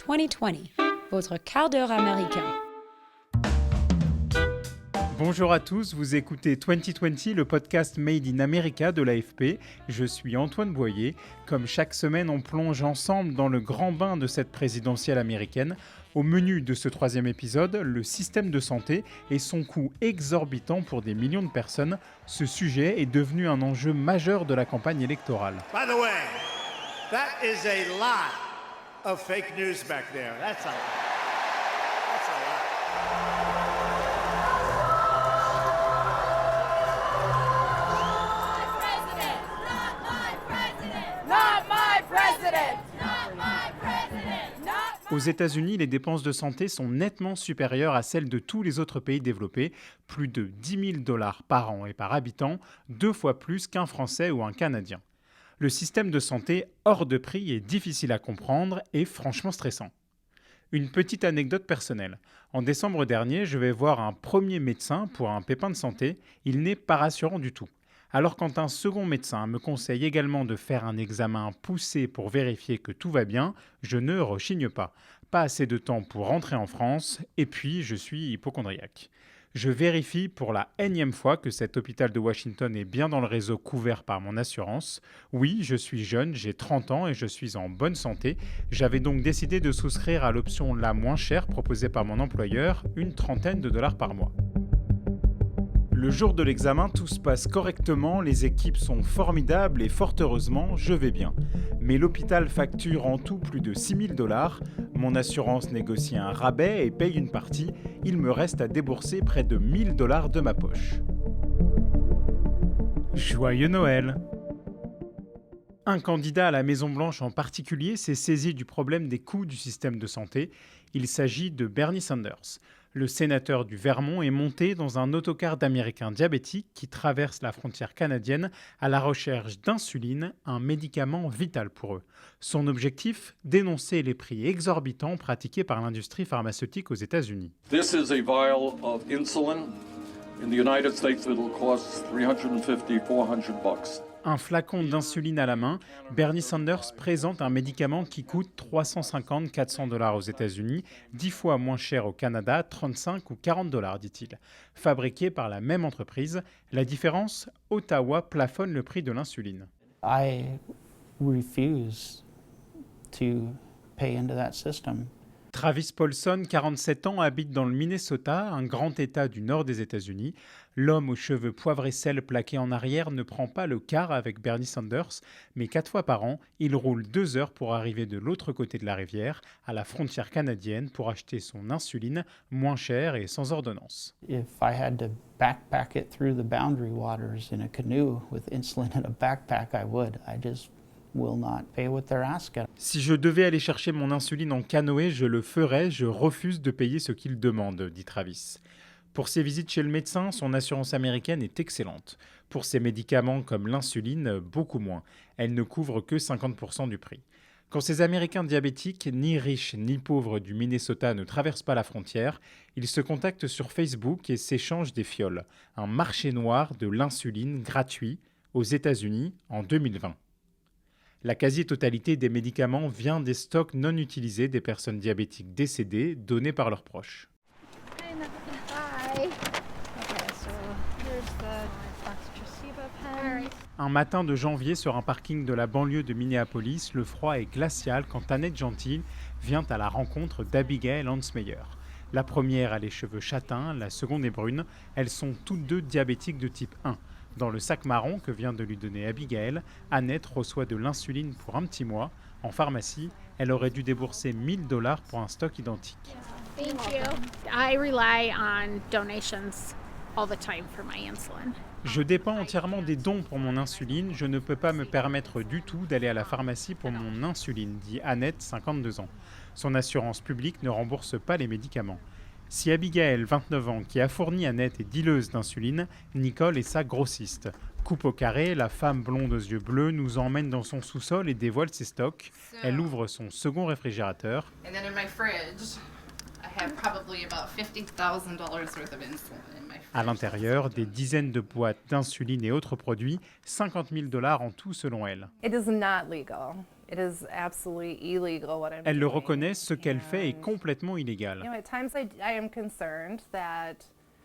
2020, votre quart d'heure américain. Bonjour à tous, vous écoutez 2020, le podcast Made in America de l'AFP. Je suis Antoine Boyer. Comme chaque semaine, on plonge ensemble dans le grand bain de cette présidentielle américaine. Au menu de ce troisième épisode, le système de santé et son coût exorbitant pour des millions de personnes. Ce sujet est devenu un enjeu majeur de la campagne électorale. By the way, that is a lot of fake news back there. That's a lot. Aux États-Unis, les dépenses de santé sont nettement supérieures à celles de tous les autres pays développés, plus de 10 000 $ par an et par habitant, 2 fois plus qu'un Français ou un Canadien. Le système de santé hors de prix est difficile à comprendre et franchement stressant. Une petite anecdote personnelle. En décembre dernier, je vais voir un premier médecin pour un pépin de santé. Il n'est pas rassurant du tout. Alors quand un second médecin me conseille également de faire un examen poussé pour vérifier que tout va bien, je ne rechigne pas. Pas assez de temps pour rentrer en France, et puis je suis hypocondriaque. Je vérifie pour la énième fois que cet hôpital de Washington est bien dans le réseau couvert par mon assurance. Oui, je suis jeune, j'ai 30 ans et je suis en bonne santé. J'avais donc décidé de souscrire à l'option la moins chère proposée par mon employeur, une trentaine de dollars par mois. Le jour de l'examen, tout se passe correctement, les équipes sont formidables et fort heureusement, je vais bien. Mais l'hôpital facture en tout plus de 6 000 $. Mon assurance négocie un rabais et paye une partie. Il me reste à débourser près de 1 000 $ de ma poche. Joyeux Noël! Un candidat à la Maison-Blanche en particulier s'est saisi du problème des coûts du système de santé. Il s'agit de Bernie Sanders. Le sénateur du Vermont est monté dans un autocar d'Américains diabétiques qui traverse la frontière canadienne à la recherche d'insuline, un médicament vital pour eux. Son objectif, dénoncer les prix exorbitants pratiqués par l'industrie pharmaceutique aux États-Unis. This is a vial of insulin. In the United States, it will cost $350-400. Un flacon d'insuline à la main, Bernie Sanders présente un médicament qui coûte 350-400 $ aux États-Unis, 10 fois moins cher au Canada, 35 ou 40 $, dit-il. Fabriqué par la même entreprise, la différence, Ottawa plafonne le prix de l'insuline. I refuse to pay into that system. Travis Paulson, 47 ans, habite dans le Minnesota, un grand état du nord des États-Unis. L'homme aux cheveux poivre et sel plaqués en arrière ne prend pas le quart avec Bernie Sanders, mais 4 fois par an, il roule 2 heures pour arriver de l'autre côté de la rivière, à la frontière canadienne, pour acheter son insuline moins chère et sans ordonnance. If I had to backpack it through the boundary waters in a canoe with insulin in a backpack, I would. I just will not pay what they're asking. Si je devais aller chercher mon insuline en canoë, je le ferais, je refuse de payer ce qu'il demande, dit Travis. Pour ses visites chez le médecin, son assurance américaine est excellente. Pour ses médicaments comme l'insuline, beaucoup moins. Elle ne couvre que 50% du prix. Quand ces Américains diabétiques, ni riches ni pauvres du Minnesota ne traversent pas la frontière, ils se contactent sur Facebook et s'échangent des fioles. Un marché noir de l'insuline gratuit aux États-Unis en 2020. La quasi-totalité des médicaments vient des stocks non utilisés des personnes diabétiques décédées donnés par leurs proches. Un matin de janvier sur un parking de la banlieue de Minneapolis, le froid est glacial quand Annette Gentil vient à la rencontre d'Abigail Hansmeyer. La première a les cheveux châtains, la seconde est brune. Elles sont toutes deux diabétiques de type 1. Dans le sac marron que vient de lui donner Abigail, Annette reçoit de l'insuline pour un petit mois. En pharmacie, elle aurait dû débourser 1 000 $ pour un stock identique. Thank you. I rely on donations all the time for my insulin. Je dépends entièrement des dons pour mon insuline. Je ne peux pas me permettre du tout d'aller à la pharmacie pour mon insuline, dit Annette, 52 ans. Son assurance publique ne rembourse pas les médicaments. Si Abigail, 29 ans, qui a fourni Annette, est dealeuse d'insuline, Nicole est sa grossiste. Coupe au carré, la femme blonde aux yeux bleus nous emmène dans son sous-sol et dévoile ses stocks. Elle ouvre son second réfrigérateur. And then in my fridge, I have probably about $50,000 worth of insulin in my fridge. À l'intérieur, des dizaines de boîtes d'insuline et autres produits, 50 000 $ en tout selon elle. It is not legal. It is absolutely illegal what I'm Elle le doing. reconnaît, ce qu'elle fait est And, complètement you illégal. know, at times I am concerned that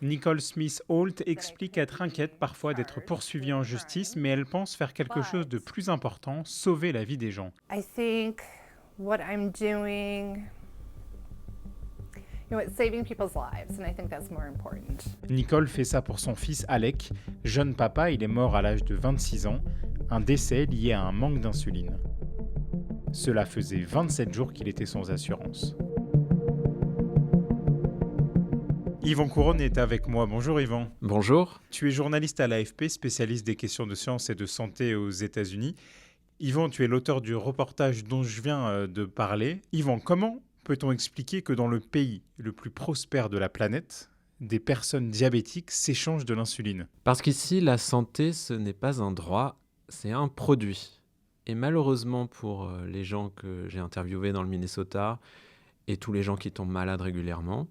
Nicole Smith-Holt explique être inquiète parfois d'être poursuivie en justice, mais elle pense faire quelque chose de plus important, sauver la vie des gens. I think what I'm doing, you know, it's saving people's lives, and I think that's more important. Nicole fait ça pour son fils Alec. Jeune papa, il est mort à l'âge de 26 ans, un décès lié à un manque d'insuline. Cela faisait 27 jours qu'il était sans assurance. Yvan Couronne est avec moi. Bonjour Yvan. Bonjour. Tu es journaliste à l'AFP, spécialiste des questions de science et de santé aux États-Unis. Yvan, tu es l'auteur du reportage dont je viens de parler. Yvan, comment peut-on expliquer que dans le pays le plus prospère de la planète, des personnes diabétiques s'échangent de l'insuline? Parce qu'ici, la santé, ce n'est pas un droit, c'est un produit. Et malheureusement pour les gens que j'ai interviewés dans le Minnesota et tous les gens qui tombent malades régulièrement,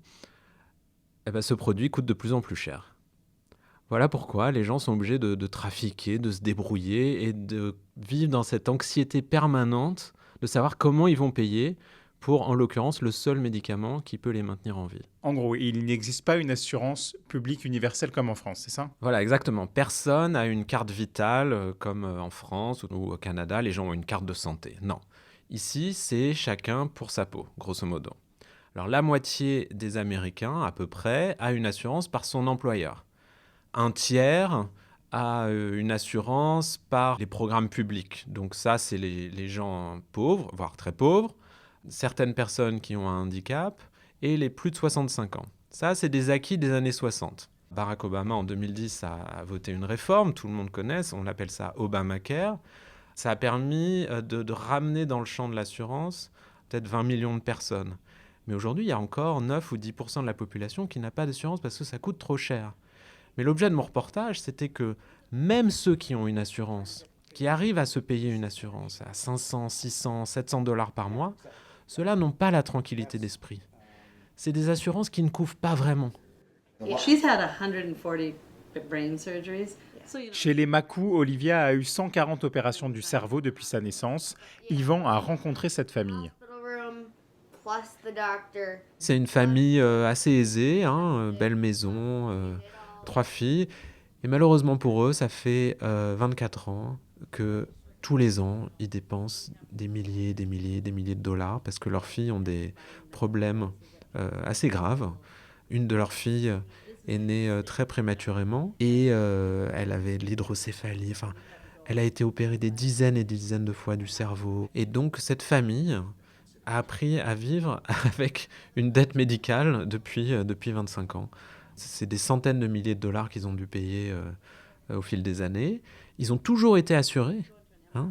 eh ben, ce produit coûte de plus en plus cher. Voilà pourquoi les gens sont obligés de trafiquer, de se débrouiller et de vivre dans cette anxiété permanente de savoir comment ils vont payer pour, en l'occurrence, le seul médicament qui peut les maintenir en vie. En gros, il n'existe pas une assurance publique universelle comme en France, c'est ça? Voilà, exactement. Personne n'a une carte vitale comme en France ou au Canada, les gens ont une carte de santé. Non. Ici, c'est chacun pour sa peau, grosso modo. Alors, la moitié des Américains, à peu près, a une assurance par son employeur. Un tiers a une assurance par les programmes publics. Donc ça, c'est les gens pauvres, voire très pauvres, certaines personnes qui ont un handicap et les plus de 65 ans. Ça, c'est des acquis des années 60. Barack Obama, en 2010, a voté une réforme, tout le monde connaît, on appelle ça Obamacare. Ça a permis de ramener dans le champ de l'assurance peut-être 20 millions de personnes. Mais aujourd'hui, il y a encore 9 ou 10% de la population qui n'a pas d'assurance parce que ça coûte trop cher. Mais l'objet de mon reportage, c'était que même ceux qui ont une assurance, qui arrivent à se payer une assurance à 500, 600, 700 $ par mois, ceux-là n'ont pas la tranquillité d'esprit. C'est des assurances qui ne couvrent pas vraiment. She's had 140 brain surgeries. Chez les Macou, Olivia a eu 140 opérations du cerveau depuis sa naissance. Yvan a rencontré cette famille. C'est une famille assez aisée, belle maison, 3 filles. Et malheureusement pour eux, ça fait 24 ans que tous les ans, ils dépensent des milliers de dollars parce que leurs filles ont des problèmes assez graves. Une de leurs filles est née très prématurément et elle avait de l'hydrocéphalie. Enfin, elle a été opérée des dizaines et des dizaines de fois du cerveau. Et donc, cette famille a appris à vivre avec une dette médicale depuis 25 ans. C'est des centaines de milliers de dollars qu'ils ont dû payer au fil des années. Ils ont toujours été assurés.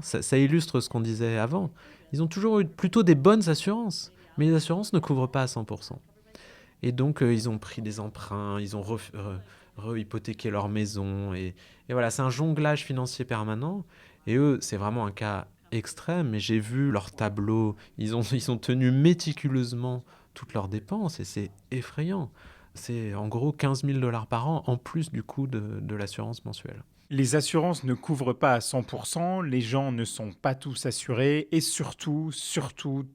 Ça illustre ce qu'on disait avant. Ils ont toujours eu plutôt des bonnes assurances, mais les assurances ne couvrent pas à 100%. Et donc, ils ont pris des emprunts, ils ont rehypothéqué leur maison. Et voilà, c'est un jonglage financier permanent. Et eux, c'est vraiment un cas extrême, mais j'ai vu leur tableau. Ils ont tenu méticuleusement toutes leurs dépenses et c'est effrayant. C'est en gros 15 000 $ par an, en plus du coût de l'assurance mensuelle. Les assurances ne couvrent pas à 100%, les gens ne sont pas tous assurés et surtout,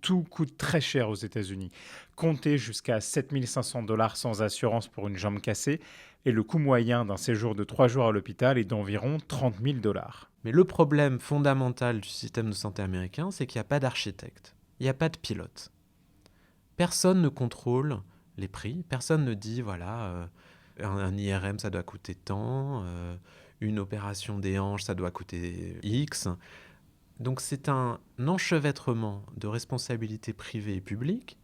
tout coûte très cher aux États-Unis. Comptez jusqu'à 7 500 $ sans assurance pour une jambe cassée et le coût moyen d'un séjour de 3 jours à l'hôpital est d'environ 30 000 $. Mais le problème fondamental du système de santé américain, c'est qu'il n'y a pas d'architecte, il n'y a pas de pilote. Personne ne contrôle les prix, personne ne dit, voilà, un IRM, ça doit coûter tant, une opération des hanches, ça doit coûter X. Donc c'est un enchevêtrement de responsabilités privées et publiques.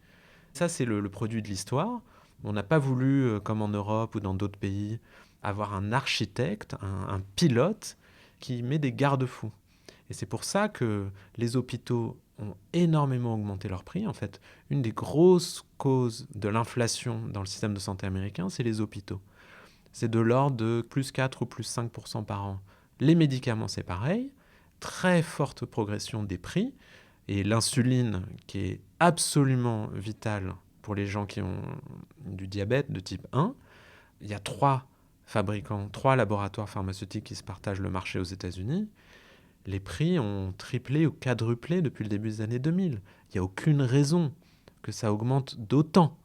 Ça, c'est le produit de l'histoire. On n'a pas voulu, comme en Europe ou dans d'autres pays, avoir un architecte, un pilote qui met des garde-fous. Et c'est pour ça que les hôpitaux ont énormément augmenté leurs prix. En fait, une des grosses causes de l'inflation dans le système de santé américain, c'est les hôpitaux. C'est de l'ordre de plus 4 ou plus 5% par an. Les médicaments, c'est pareil. Très forte progression des prix. Et l'insuline, qui est absolument vitale pour les gens qui ont du diabète de type 1, il y a 3 fabricants, 3 laboratoires pharmaceutiques qui se partagent le marché aux États-Unis. Les prix ont triplé ou quadruplé depuis le début des années 2000. Il n'y a aucune raison que ça augmente d'autant.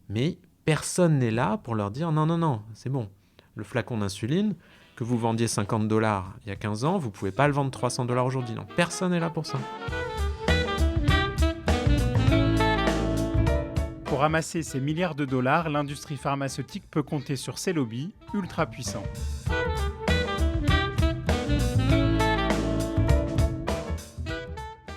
Mais personne n'est là pour leur dire non, c'est bon. Le flacon d'insuline, que vous vendiez $50 il y a 15 ans, vous ne pouvez pas le vendre $300 aujourd'hui. Non, personne n'est là pour ça. Pour amasser ces milliards de dollars, l'industrie pharmaceutique peut compter sur ses lobbies ultra puissants.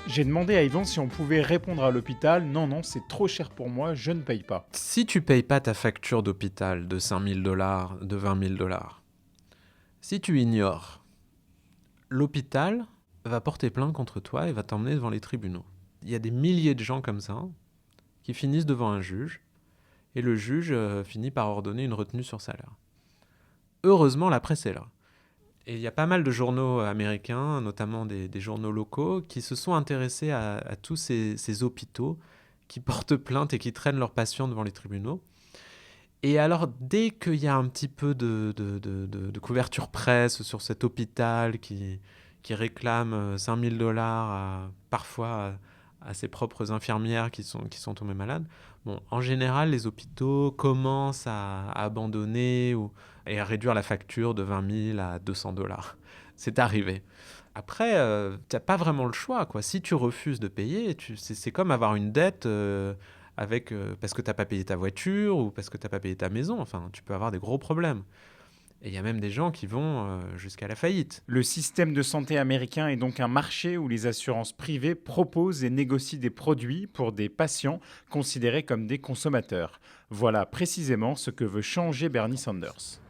J'ai demandé à Yvon si on pouvait répondre à l'hôpital. Non, c'est trop cher pour moi, je ne paye pas. Si tu payes pas ta facture d'hôpital de $5 000, de $20 000, si tu ignores, l'hôpital va porter plainte contre toi et va t'emmener devant les tribunaux. Il y a des milliers de gens comme ça qui finissent devant un juge et le juge finit par ordonner une retenue sur salaire. Heureusement, la presse est là. Et il y a pas mal de journaux américains, notamment des journaux locaux, qui se sont intéressés à tous ces hôpitaux qui portent plainte et qui traînent leurs patients devant les tribunaux. Et alors, dès qu'il y a un petit peu de couverture presse sur cet hôpital qui réclame $5 000 parfois à ses propres infirmières qui sont tombées malades, bon, en général, les hôpitaux commencent à abandonner et à réduire la facture de $20 000 à $200. C'est arrivé. Après, tu n'as pas vraiment le choix, quoi. Si tu refuses de payer, c'est comme avoir une dette parce que tu n'as pas payé ta voiture ou parce que tu n'as pas payé ta maison. Enfin, tu peux avoir des gros problèmes. Et il y a même des gens qui vont jusqu'à la faillite. Le système de santé américain est donc un marché où les assurances privées proposent et négocient des produits pour des patients considérés comme des consommateurs. Voilà précisément ce que veut changer Bernie Sanders.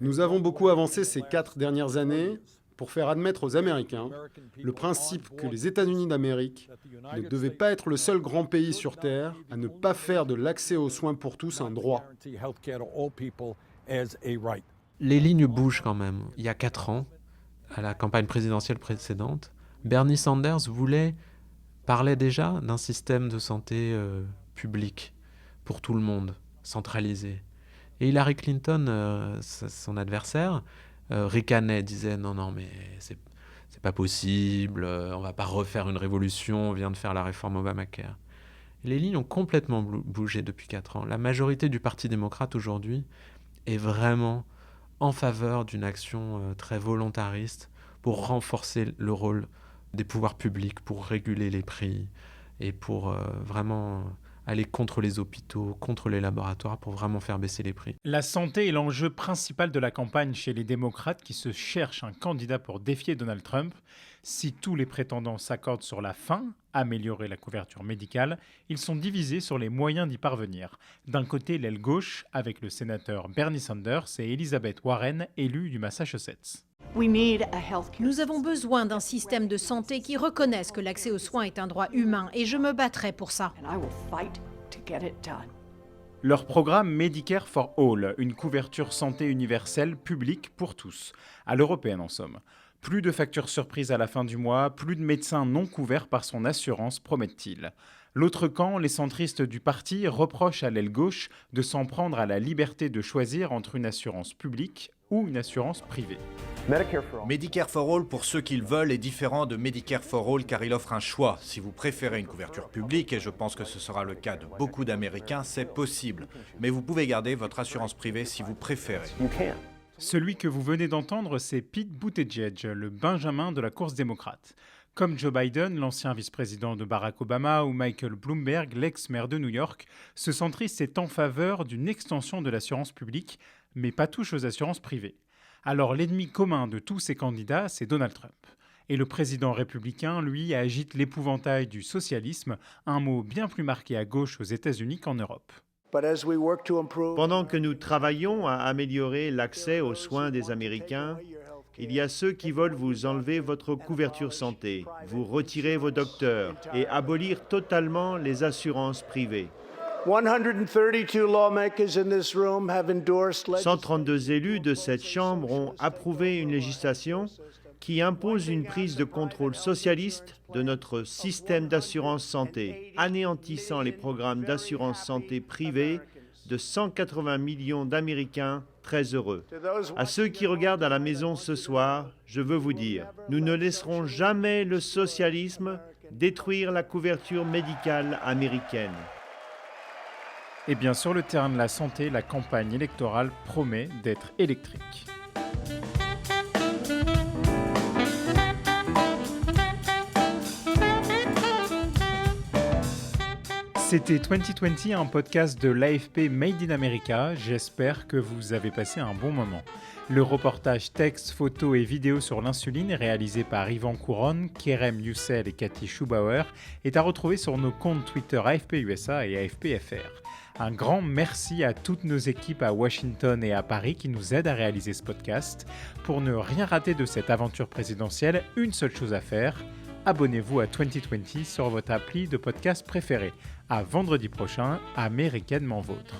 Nous avons beaucoup avancé ces 4 dernières années pour faire admettre aux Américains le principe que les États-Unis d'Amérique ne devaient pas être le seul grand pays sur Terre à ne pas faire de l'accès aux soins pour tous un droit. Les lignes bougent quand même. Il y a 4 ans, à la campagne présidentielle précédente, Bernie Sanders parlait déjà d'un système de santé public pour tout le monde, centralisé. Et Hillary Clinton, son adversaire, ricanait, disait non, mais c'est pas possible, on va pas refaire une révolution, on vient de faire la réforme Obamacare. Les lignes ont complètement bougé depuis 4 ans. La majorité du Parti démocrate aujourd'hui est vraiment en faveur d'une action très volontariste pour renforcer le rôle des pouvoirs publics, pour réguler les prix et pour vraiment aller contre les hôpitaux, contre les laboratoires, pour vraiment faire baisser les prix. La santé est l'enjeu principal de la campagne chez les démocrates qui se cherchent un candidat pour défier Donald Trump. Si tous les prétendants s'accordent sur la fin, améliorer la couverture médicale, ils sont divisés sur les moyens d'y parvenir. D'un côté, l'aile gauche, avec le sénateur Bernie Sanders et Elizabeth Warren, élue du Massachusetts. Nous avons besoin d'un système de santé qui reconnaisse que l'accès aux soins est un droit humain et je me battrai pour ça. Leur programme Medicare for All, une couverture santé universelle publique pour tous, à l'européenne en somme. Plus de factures surprises à la fin du mois, plus de médecins non couverts par son assurance, promettent-ils. L'autre camp, les centristes du parti, reprochent à l'aile gauche de s'en prendre à la liberté de choisir entre une assurance publique ou une assurance privée. Medicare for All, pour ceux qui le veulent, est différent de Medicare for All car il offre un choix. Si vous préférez une couverture publique, et je pense que ce sera le cas de beaucoup d'Américains, c'est possible. Mais vous pouvez garder votre assurance privée si vous préférez. Celui que vous venez d'entendre, c'est Pete Buttigieg, le Benjamin de la course démocrate. Comme Joe Biden, l'ancien vice-président de Barack Obama, ou Michael Bloomberg, l'ex-maire de New York, ce centriste est en faveur d'une extension de l'assurance publique, mais pas touche aux assurances privées. Alors l'ennemi commun de tous ces candidats, c'est Donald Trump. Et le président républicain, lui, agite l'épouvantail du socialisme, un mot bien plus marqué à gauche aux États-Unis qu'en Europe. Pendant que nous travaillons à améliorer l'accès aux soins des Américains, il y a ceux qui veulent vous enlever votre couverture santé, vous retirer vos docteurs et abolir totalement les assurances privées. 132 élus de cette Chambre ont approuvé une législation qui impose une prise de contrôle socialiste de notre système d'assurance santé, anéantissant les programmes d'assurance santé privés de 180 millions d'Américains très heureux. À ceux qui regardent à la maison ce soir, je veux vous dire, nous ne laisserons jamais le socialisme détruire la couverture médicale américaine. Et bien sur le terrain de la santé, la campagne électorale promet d'être électrique. C'était 2020, un podcast de l'AFP Made in America. J'espère que vous avez passé un bon moment. Le reportage texte, photos et vidéos sur l'insuline, réalisé par Yvan Couronne, Kerem Youssel et Cathy Schubauer, est à retrouver sur nos comptes Twitter AFP USA et AFPFR. Un grand merci à toutes nos équipes à Washington et à Paris qui nous aident à réaliser ce podcast. Pour ne rien rater de cette aventure présidentielle, une seule chose à faire, abonnez-vous à 2020 sur votre appli de podcast préféré. À vendredi prochain, américainement vôtre.